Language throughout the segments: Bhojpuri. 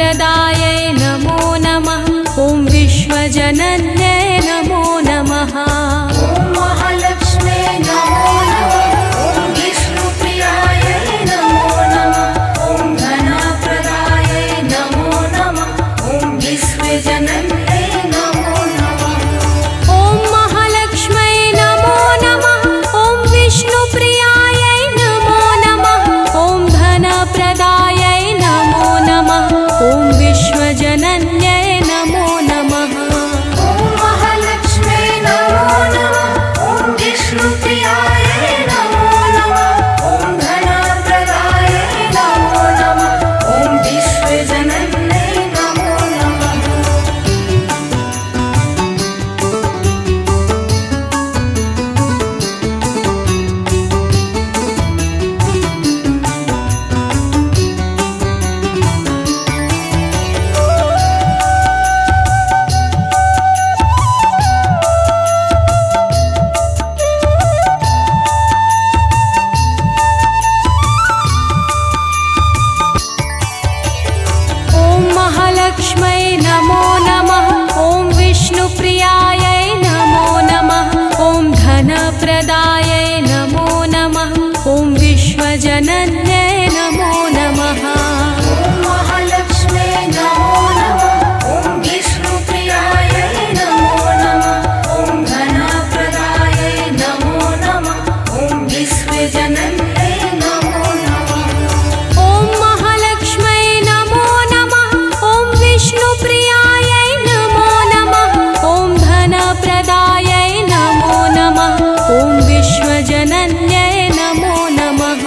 धनप्रदायै नमो नमः। ॐ विश्वजनन्यै नमो नमः। ॐ महालक्ष्म्यै नमो नमः। ॐ विष्णुप्रियायै नमो नमः। ॐ धनप्रदायै नमो नमः। ॐ विश्वजनन्यै नमो नमः। ॐ महालक्ष्म्यै नमो नमः। ॐ विष्णुप्रियायै नमो नमः। ॐ धनप्रदायै नमो नमः। ॐ विश्वजनन्यै नमो नमः। ॐ महालक्ष्म्यै नमो नमः। ॐ विष्णुप्रियायै नमो नमः। ॐ धनप्रदायै नमो नमः। ॐ विश्वजनन्यै नमो नमः। ॐ महालक्ष्म्यै नमो नमः। ॐ विष्णुप्रियायै नमो नमः। ॐ धनप्रदायै नमो नमः। ॐ विश्वजनन्यै नमो नमः। ॐ महालक्ष्म्यै नमो नमः। ॐ विष्णुप्रियायै नमो नमः। ॐ धनप्रदायै नमो नमः। ॐ विश्वजनन्यै नमो नमः। ॐ महालक्ष्म्यै नमो नमः। ॐ विष्णुप्रियायै नमो नमः। ॐ धनप्रदायै नमो नमः। ॐ विश्वजनन्यै नमो नमः।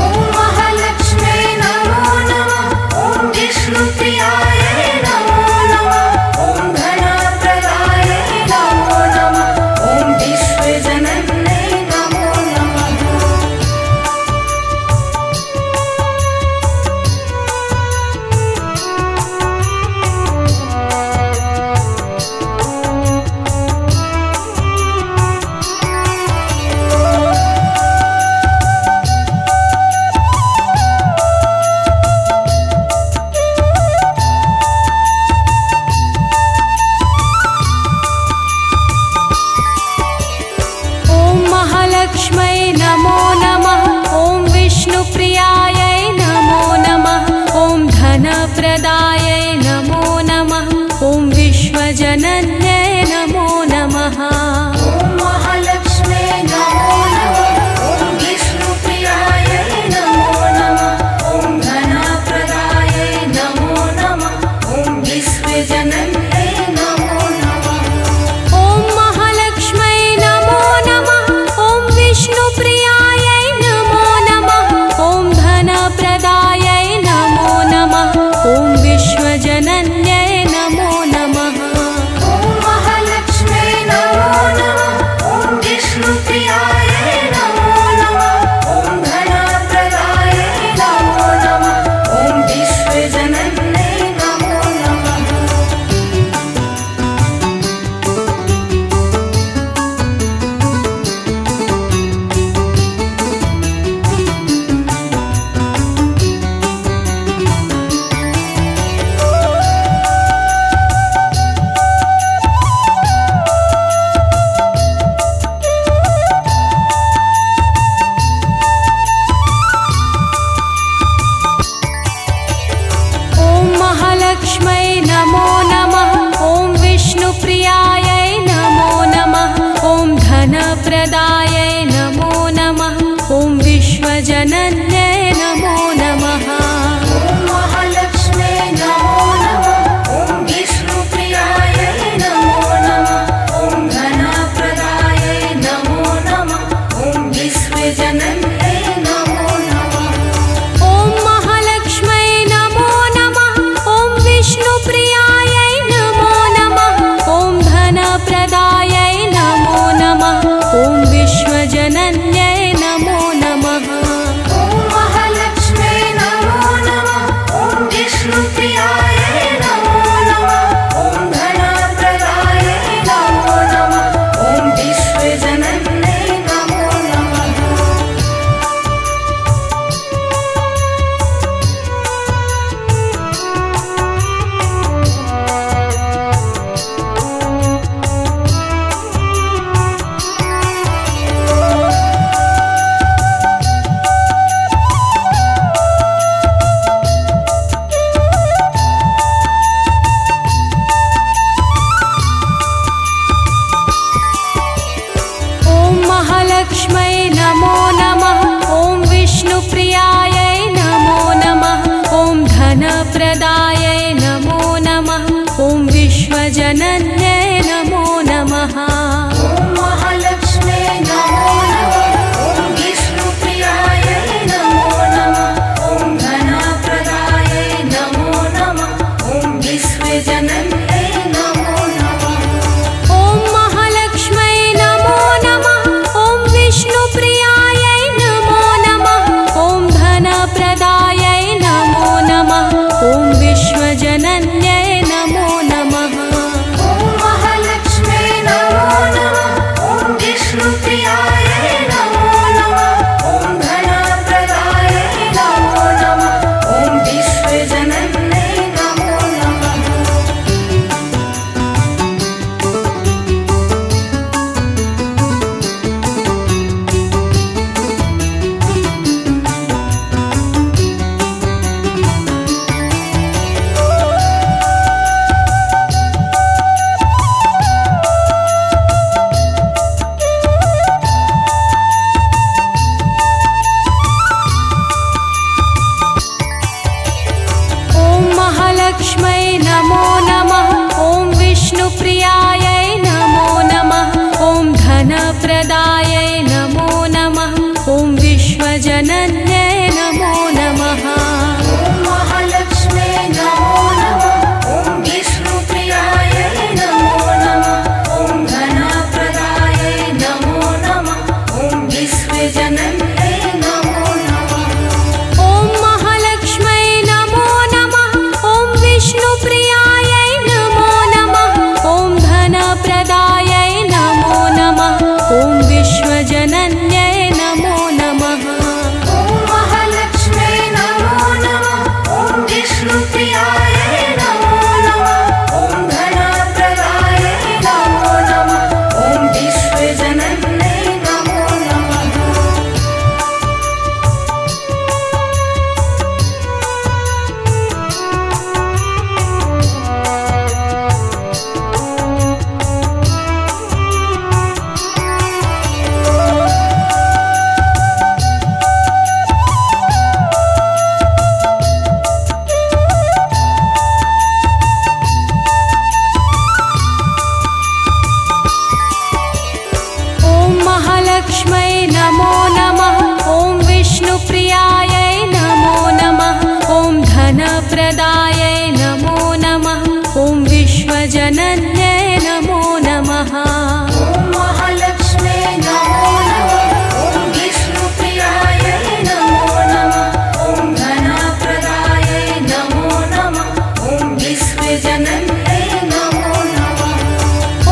ॐ नमो नमः। ॐ विष्णुप्रियायै नमो नमः। ॐ धनप्रदायै नमो नमः। ॐ विश्वजनन्यै नमो नमः। ॐ महालक्ष्म्यै नमो नमः। ॐ विष्णुप्रियायै नमो नमः। ॐ धनप्रदायै नमो नमः। ॐ विश्वजनन्यै नमो नमः। ॐ महालक्ष्म्यै नमो नमः। ॐ विष्णुप्रियायै नमो नमः। ॐ धनप्रदायै नमो नमः। ॐ विश्वजनन्यै नमो नमः। ॐ महालक्ष्म्यै नमो नमः। ॐ विष्णुप्रियायै नमो नमः। ॐ धनप्रदायै नमो नमः। ॐ विश्वजनन्यै नमो नमः। ॐ महालक्ष्म्यै नमो नमः। ॐ विष्णुप्रियायै नमो नमः। ॐ धनप्रदायै नमो नमः। ॐ विश्वजनन्यै नमो नमः। ॐ महालक्ष्म्यै नमो नमः। ॐ विष्णुप्रियायै नमो नमः। ॐ धनप्रदायै नमो नमः। ॐ विश्वजनन्यै नमो नमः।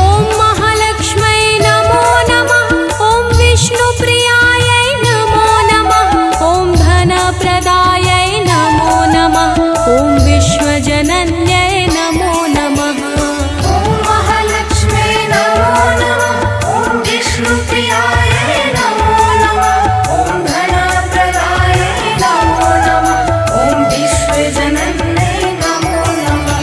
ॐ महालक्ष्म्यै नमो नमः। ॐ विष्णुप्रियायै नमो नमः। ॐ धनप्रदायै नमो नमः। ॐ विश्वजनन्यै नमो नमः। ॐ महालक्ष्म्यै नमो नमः। ॐ विष्णुप्रियायै नमो नमः। ॐ धनप्रदायै नमो नमः। ॐ विश्वजनन्यै नमो नमः।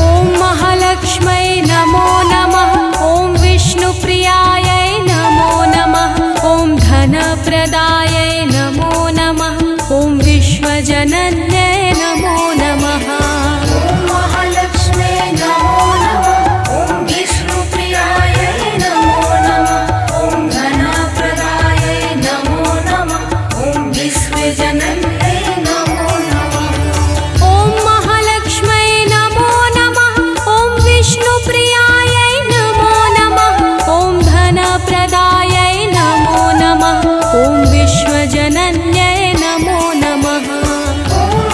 ॐ महालक्ष्म्यै नमो नमः। ॐ विष्णुप्रियायै नमो नमः। ॐ धनप्रदायै नमो नमः। ॐ विश्वजनन्यै नमो नमः। ॐ महालक्ष्म्यै नमो नमः। ॐ विष्णुप्रियायै नमो नमः। ॐ धनप्रदायै नमो नमः। ॐ विश्वजनन्यै नमो नमः। ॐ महालक्ष्म्यै नमो नमः। ॐ विष्णुप्रियायै नमो नमः। ॐ धनप्रदायै नमो नमः। ॐ विश्वजनन्यै नमो नमः। ॐ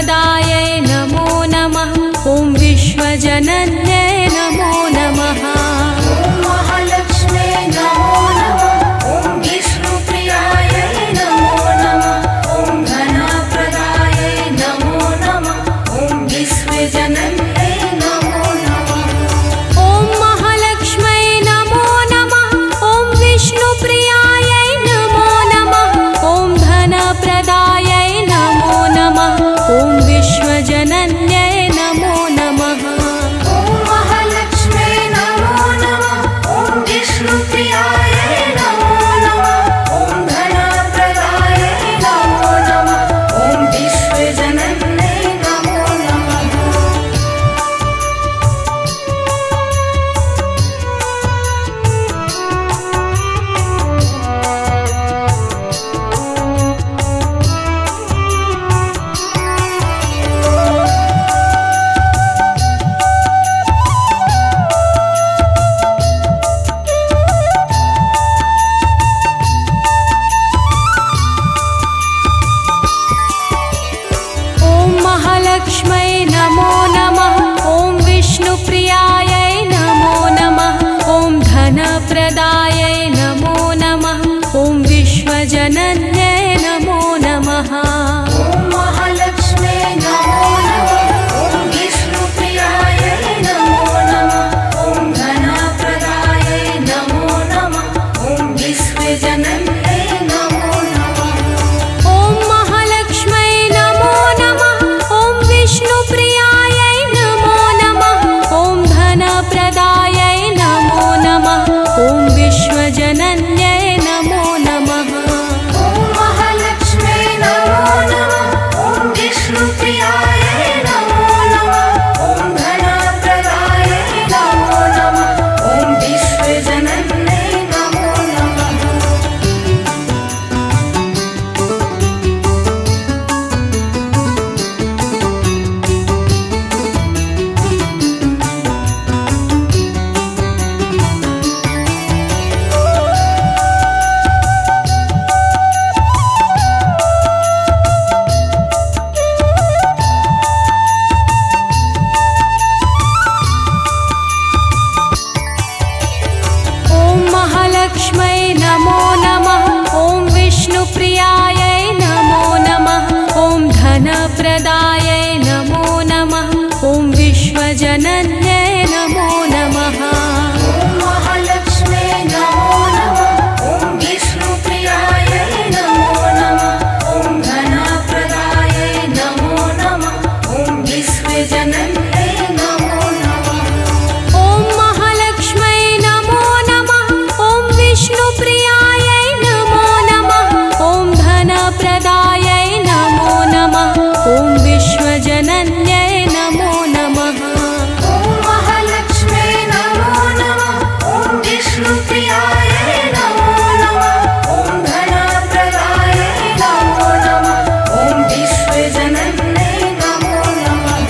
धनप्रदायै नमो नमः। ॐ विश्वजनन्यै नमो नमः। ॐ महालक्ष्म्यै नमो नमः। ॐ विष्णुप्रियायै नमो नमः। ॐ धनप्रदायै नमो नमः। ॐ विश्वजनन्यै नमो नमः। ॐ महालक्ष्म्यै नमो नमः। ॐ विष्णुप्रियायै नमो नमः। ॐ धनप्रदायै नमो नमः। ॐ विश्वजनन्यै नमो नमः। ॐ महालक्ष्म्यै नमो नमः। ॐ विष्णुप्रियायै नमो नमः। ॐ धनप्रदायै नमो नमः। ॐ विश्वजनन्यै नमो नमः। ॐ महालक्ष्म्यै नमो नमः। ॐ विष्णुप्रियायै नमो नमः। ॐ धनप्रदायै नमो नमः। ॐ विश्वजनन्यै नमो नमः। ॐ महालक्ष्म्यै नमो नमः। ॐ विष्णुप्रियायै नमो नमः। ॐ धनप्रदायै नमो नमः। ॐ विश्वजनन्यै नमो नमः। ॐ महालक्ष्म्यै नमो नमः। ॐ विष्णुप्रियायै नमो नमः। ॐ धनप्रदायै नमो नमः। ॐ विश्वजनन्यै नमो नमः। ॐ महालक्ष्म्यै नमो नमः। ॐ विष्णुप्रियायै नमो नमः। ॐ धनप्रदायै नमो नमः। ॐ विश्वजनन्यै नमो नमः। ॐ महालक्ष्म्यै नमो नमः। ॐ विष्णुप्रियायै नमो नमः। ॐ धनप्रदायै नमो नमः। ॐ विश्वजनन्यै नमो नमः। ॐ महालक्ष्म्यै नमो नमः। ॐ विष्णुप्रियायै नमो नमः। ॐ धनप्रदायै नमो नमः। ॐ विश्वजनन्यै नमो नमः। ॐ महालक्ष्म्यै नमो नमः। ॐ विष्णुप्रियायै नमो नमः। ॐ धनप्रदायै नमो नमः। ॐ विश्वजनन्यै नमो नमः। ॐ महालक्ष्म्यै नमो नमः। ॐ विष्णुप्रियायै नमो नमः। ॐ धनप्रदायै नमो नमः। ॐ विश्वजनन्यै नमो नमः।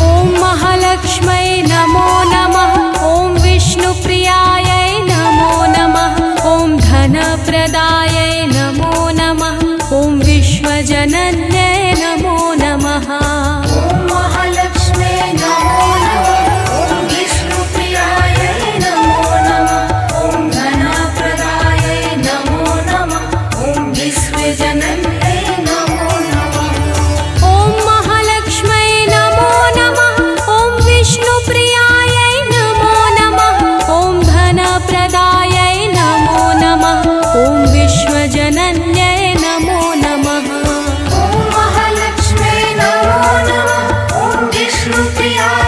ॐ महालक्ष्म्यै नमो नमः। ॐ विष्णुप्रियायै नमो नमः। ॐ धनप्रदायै नमो नमः। ॐ विश्वजनन्यै नमो नमः। ॐ महालक्ष्म्यै नमो नमः। ॐ विष्णुप्रियायै नमो नमः। ॐ धनप्रदायै नमो नमः। ॐ विश्वजनन्यै नमो नमः। ॐ महालक्ष्म्यै नमो नमः। ॐ विष्णुप्रियायै नमो नमः। ॐ धनप्रदायै नमो नमः। ॐ विश्वजनन्यै नमो नमः। ॐ महालक्ष्म्यै नमो नमः। ॐ विष्णुप्रियायै